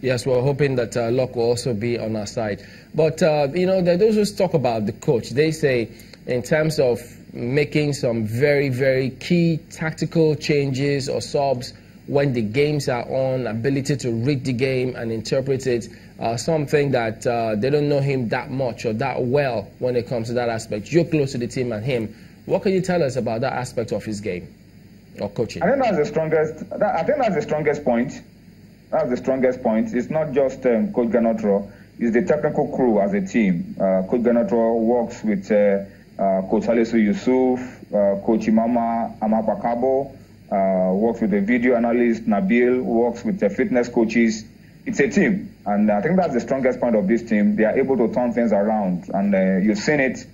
Yes, we're hoping that luck will also be on our side. But, you know, there are those who talk about the coach. They say in terms of making some very, very key tactical changes or subs when the games are on, ability to read the game and interpret it, something that they don't know him that much or that well when it comes to that aspect. You're close to the team and him. What can you tell us about that aspect of his game or coaching? I think that's the strongest. I think that's the strongest point. That's the strongest point. It's not just Coach Ganotro. It's the technical crew as a team. Coach Ganotro works with Coach Salisu Yusuf, Coach Imama Amapakabo, works with the video analyst Nabil, works with the fitness coaches. It's a team, and I think that's the strongest point of this team. They are able to turn things around, and you've seen it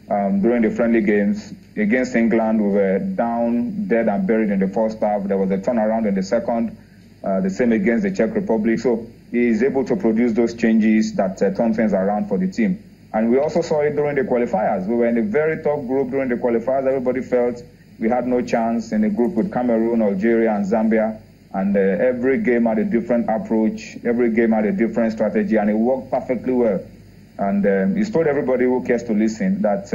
during the friendly games. Against England, we were down, dead and buried in the first half. There was a turnaround in the second. The same against the Czech Republic. So he is able to produce those changes that turn things around for the team. And we also saw it during the qualifiers. We were in a very tough group during the qualifiers. Everybody felt we had no chance in a group with Cameroon, Algeria, and Zambia. And every game had a different approach. Every game had a different strategy, and it worked perfectly well. And he's told everybody who cares to listen that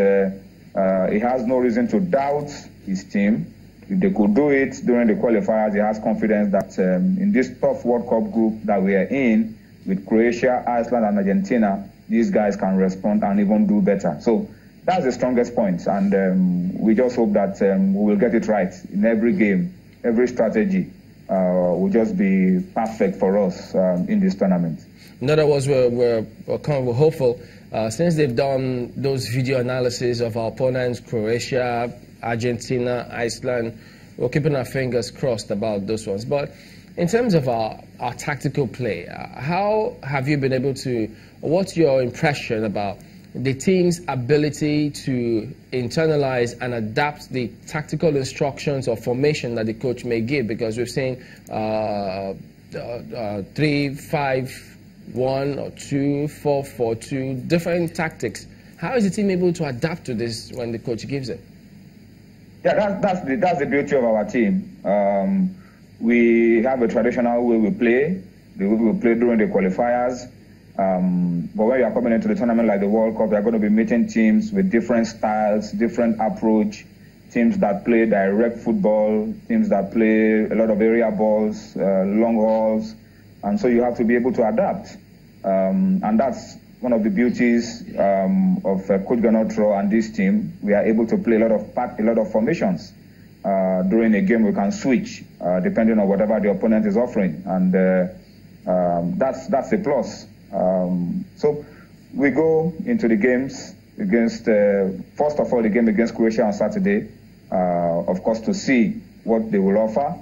he has no reason to doubt his team. If they could do it during the qualifiers, he has confidence that in this tough World Cup group that we are in, with Croatia, Iceland, and Argentina, these guys can respond and even do better. So that's the strongest point, and we just hope that we will get it right in every game. Every strategy will just be perfect for us in this tournament. In other words, we're hopeful. Since they've done those video analysis of our opponents, Croatia, Argentina, Iceland, we're keeping our fingers crossed about those ones. But in terms of our tactical play, how have you been able to, what's your impression about the team's ability to internalize and adapt the tactical instructions or formation that the coach may give? Because we've seen 3-5-1 or 2-4-4-2, different tactics. How is the team able to adapt to this when the coach gives it? Yeah, that's the beauty of our team. We have a traditional way we play, the way we play during the qualifiers. But when you are coming into the tournament like the World Cup, you are going to be meeting teams with different styles, different approach, teams that play direct football, teams that play a lot of area balls, long hauls. And so you have to be able to adapt. And that's one of the beauties of Coach Ganotro and this team. We are able to play a lot of formations. During a game, we can switch depending on whatever the opponent is offering, and that's a plus. So we go into the games against, first of all, the game against Croatia on Saturday, of course, to see what they will offer.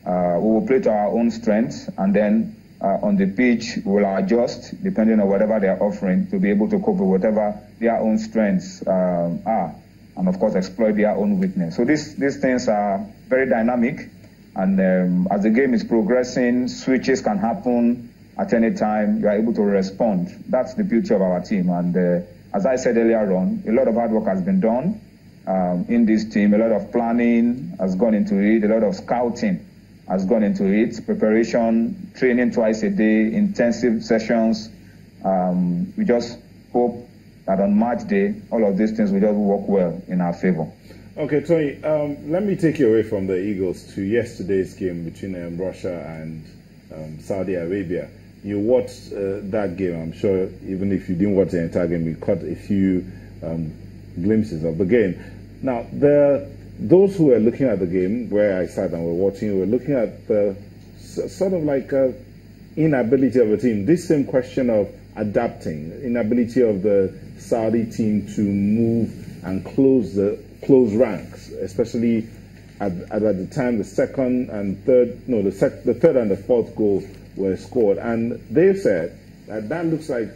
We will play to our own strengths, and then on the pitch, we will adjust depending on whatever they are offering to be able to cope with whatever their own strengths are, and of course exploit their own weakness. So these things are very dynamic, and as the game is progressing, switches can happen at any time. You are able to respond. That's the beauty of our team, and as I said earlier on, a lot of hard work has been done in this team. A lot of planning has gone into it, a lot of scouting has gone into it, preparation, training twice a day, intensive sessions. We just hope that on match day, all of these things will just work well in our favor. Okay, Toyin, let me take you away from the Eagles to yesterday's game between Russia and Saudi Arabia. You watched that game. I'm sure even if you didn't watch the entire game, you caught a few glimpses of the game. Now, those who were looking at the game, where I sat and were watching, were looking at the sort of like inability of the team. This same question of adapting, inability of the Saudi team to move and close ranks, especially at the time the third and the fourth goal were scored. And they've said that looks like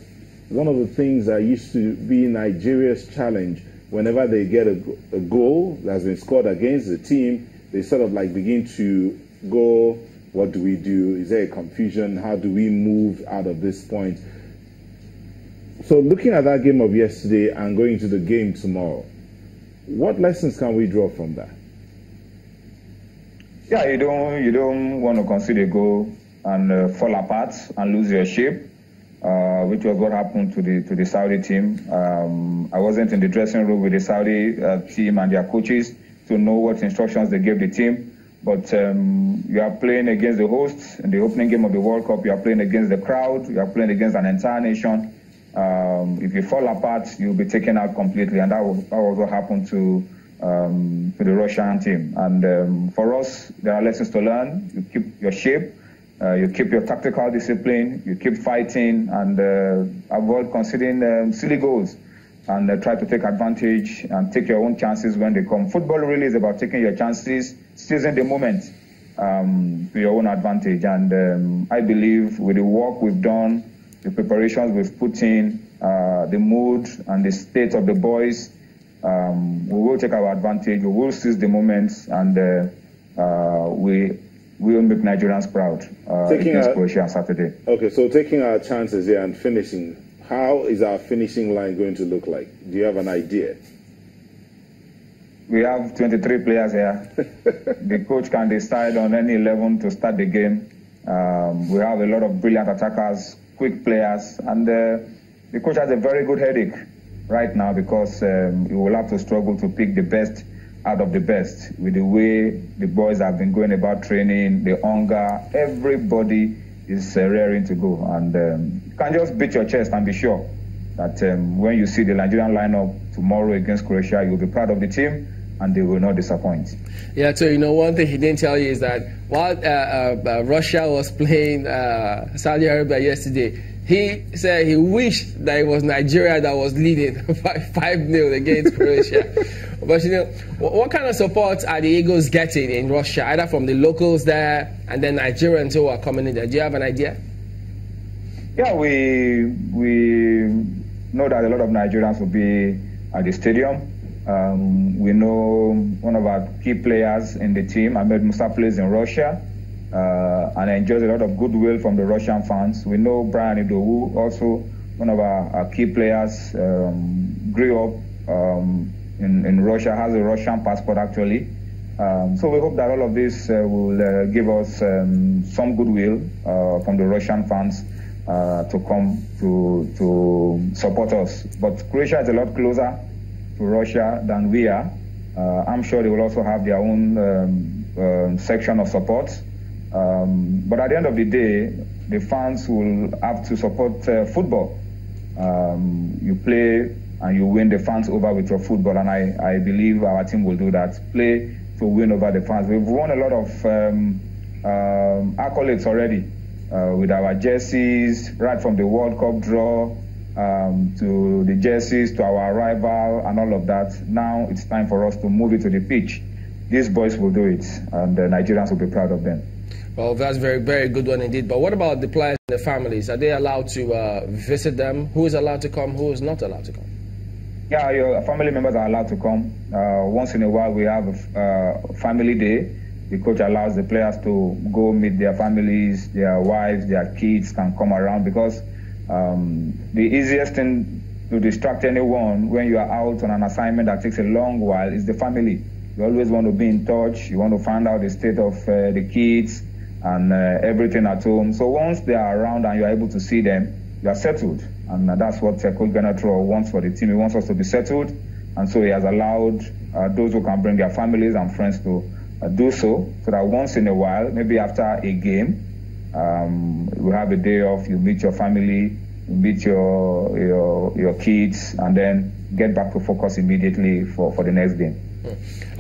one of the things that used to be Nigeria's challenge. Whenever they get a goal that has been scored against the team, they sort of like begin to go, what do we do? Is there a confusion? How do we move out of this point? So looking at that game of yesterday and going to the game tomorrow, what lessons can we draw from that? Yeah, you don't want to concede a goal and fall apart and lose your shape, which was what happened to the Saudi team. I wasn't in the dressing room with the Saudi team and their coaches to know what instructions they gave the team. But you are playing against the hosts in the opening game of the World Cup. You are playing against the crowd. You are playing against an entire nation. If you fall apart, you'll be taken out completely, and that was what happened to the Russian team. And for us, there are lessons to learn. You keep your shape, you keep your tactical discipline, you keep fighting, and avoid conceding silly goals, and try to take advantage and take your own chances when they come. Football really is about taking your chances, seizing the moment to your own advantage. And I believe with the work we've done, the preparations we've put in, the mood and the state of the boys, we will take our advantage, we will seize the moments, and we will make Nigerians proud against Croatia on Saturday. Okay, so taking our chances here and finishing, how is our finishing line going to look like? Do you have an idea? We have 23 players here. The coach can decide on any 11 to start the game. We have a lot of brilliant attackers, quick players, and the coach has a very good headache right now because he will have to struggle to pick the best out of the best with the way the boys have been going about training, the hunger. Everybody is raring to go, and you can just beat your chest and be sure that when you see the Nigerian lineup tomorrow against Croatia, you'll be proud of the team and they will not disappoint. Yeah, so you know, one thing he didn't tell you is that while Russia was playing Saudi Arabia yesterday, he said he wished that it was Nigeria that was leading 5-0 against Croatia. But you know, what kind of support are the Eagles getting in Russia, either from the locals there and then Nigerians who are coming in there? Do you have an idea? Yeah, we know that a lot of Nigerians will be at the stadium. We know one of our key players in the team, Ahmed Musa, plays in Russia and enjoys a lot of goodwill from the Russian fans. We know Brian Idowu, also one of our key players, grew up in Russia, has a Russian passport actually. So we hope that all of this will give us some goodwill from the Russian fans to come to support us. But Croatia is a lot closer to Russia than we are. I'm sure they will also have their own section of support. But at the end of the day, the fans will have to support football. You play and you win the fans over with your football, and I believe our team will do that. Play to win over the fans. We've won a lot of accolades already with our jerseys, right from the World Cup draw to the jerseys, to our arrival and all of that. Now it's time for us to move it to the pitch. These boys will do it, and the Nigerians will be proud of them. Well, that's a very, very good one indeed. But what about the players and the families? Are they allowed to visit them? Who is allowed to come? Who is not allowed to come? Yeah, your family members are allowed to come. Once in a while, we have a family day. The coach allows the players to go meet their families, their wives, their kids can come around, because the easiest thing to distract anyone when you are out on an assignment that takes a long while is the family. You always want to be in touch. You want to find out the state of the kids and everything at home. So once they are around and you are able to see them, you are settled. And that's what Coach Ganatro wants for the team. He wants us to be settled. And so he has allowed those who can bring their families and friends to do so that once in a while, maybe after a game, we have a day off, you meet your family, you meet your kids, and then get back to focus immediately for the next game.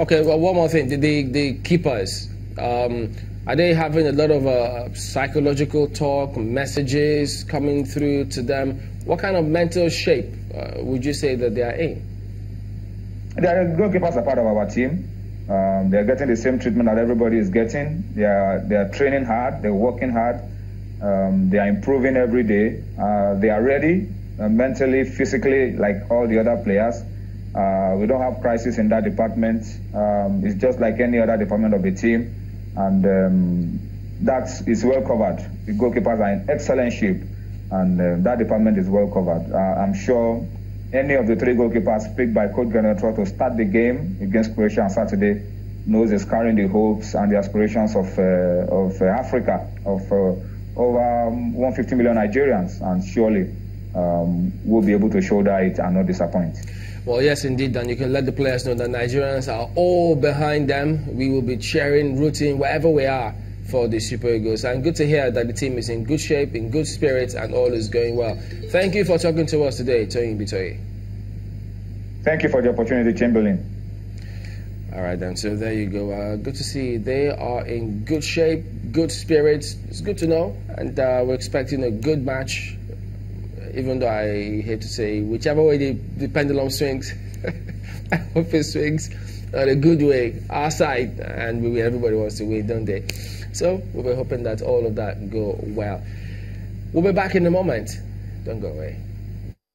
Okay, well, one more thing. The keepers, are they having a lot of psychological talk, messages coming through to them? What kind of mental shape would you say that they are in? The goalkeepers are part of our team. They are getting the same treatment that everybody is getting. They are training hard. They're working hard. They are improving every day. They are ready mentally, physically, like all the other players. We don't have crisis in that department. It's just like any other department of the team, and that is well covered. The goalkeepers are in excellent shape, and that department is well covered. I'm sure any of the three goalkeepers picked by Coach Ganatro to start the game against Croatia on Saturday knows is carrying the hopes and the aspirations of Africa, of over 150 million Nigerians, and surely we'll be able to shoulder it and not disappoint. Well, yes, indeed, and you can let the players know that Nigerians are all behind them. We will be cheering, rooting, wherever we are for the Super Eagles. And good to hear that the team is in good shape, in good spirits, and all is going well. Thank you for talking to us today, Toyin Ibitoye. Thank you for the opportunity, Chamberlain. All right, then. So there you go. Good to see they are in good shape, good spirits. It's good to know, and we're expecting a good match. Even though I hate to say, whichever way the pendulum swings, I hope it swings in a good way, our side, and everybody wants to win, don't they? So we're hoping that all of that go well. We'll be back in a moment. Don't go away.